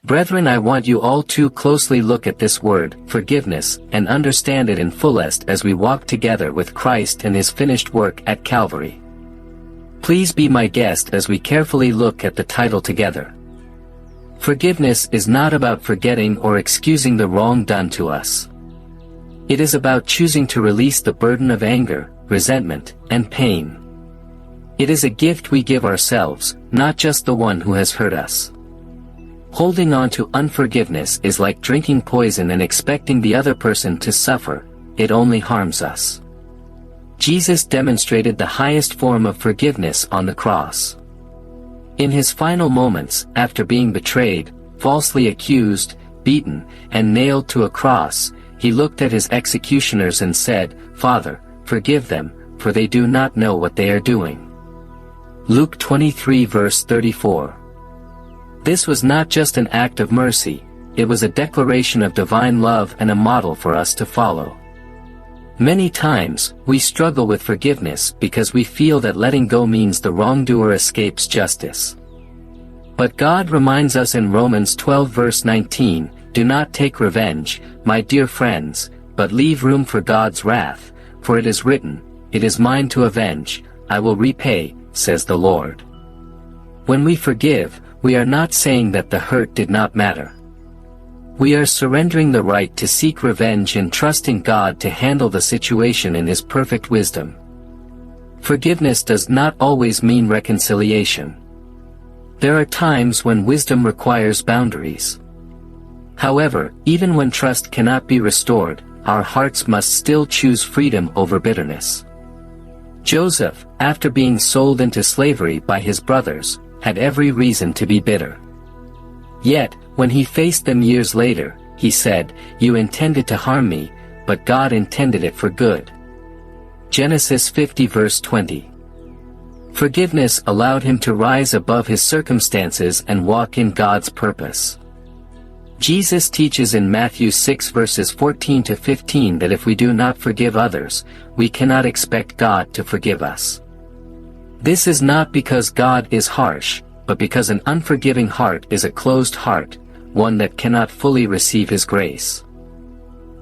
Brethren, I want you all to closely look at this word, forgiveness, and understand it in fullest as we walk together with Christ and his finished work at Calvary. Please be my guest as we carefully look at the title together. Forgiveness is not about forgetting or excusing the wrong done to us. It is about choosing to release the burden of anger, resentment, and pain. It is a gift we give ourselves, not just the one who has hurt us. Holding on to unforgiveness is like drinking poison and expecting the other person to suffer. It only harms us. Jesus demonstrated the highest form of forgiveness on the cross. In his final moments, after being betrayed, falsely accused, beaten, and nailed to a cross, he looked at his executioners and said, "Father, forgive them, for they do not know what they are doing." Luke 23 verse 34. This was not just an act of mercy, it was a declaration of divine love and a model for us to follow. Many times, we struggle with forgiveness because we feel that letting go means the wrongdoer escapes justice. But God reminds us in Romans 12 verse 19, "Do not take revenge, my dear friends, but leave room for God's wrath, for it is written, 'It is mine to avenge, I will repay,' says the Lord." When we forgive, we are not saying that the hurt did not matter. We are surrendering the right to seek revenge and trusting God to handle the situation in his perfect wisdom. Forgiveness does not always mean reconciliation. There are times when wisdom requires boundaries. However, even when trust cannot be restored, our hearts must still choose freedom over bitterness. Joseph, after being sold into slavery by his brothers, had every reason to be bitter. Yet, when he faced them years later, he said, "You intended to harm me, but God intended it for good." Genesis 50 verse 20. Forgiveness allowed him to rise above his circumstances and walk in God's purpose. Jesus teaches in Matthew 6 verses 14 to 15 that if we do not forgive others, we cannot expect God to forgive us. This is not because God is harsh, but because an unforgiving heart is a closed heart, one that cannot fully receive his grace.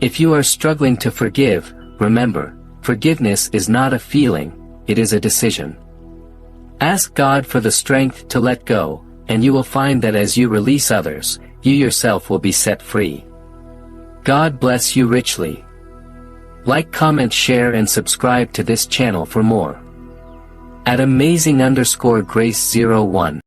If you are struggling to forgive, remember, forgiveness is not a feeling, it is a decision. Ask God for the strength to let go, and you will find that as you release others, you yourself will be set free. God bless you richly. Like, comment, share, and subscribe to this channel for more. At amazing_grace01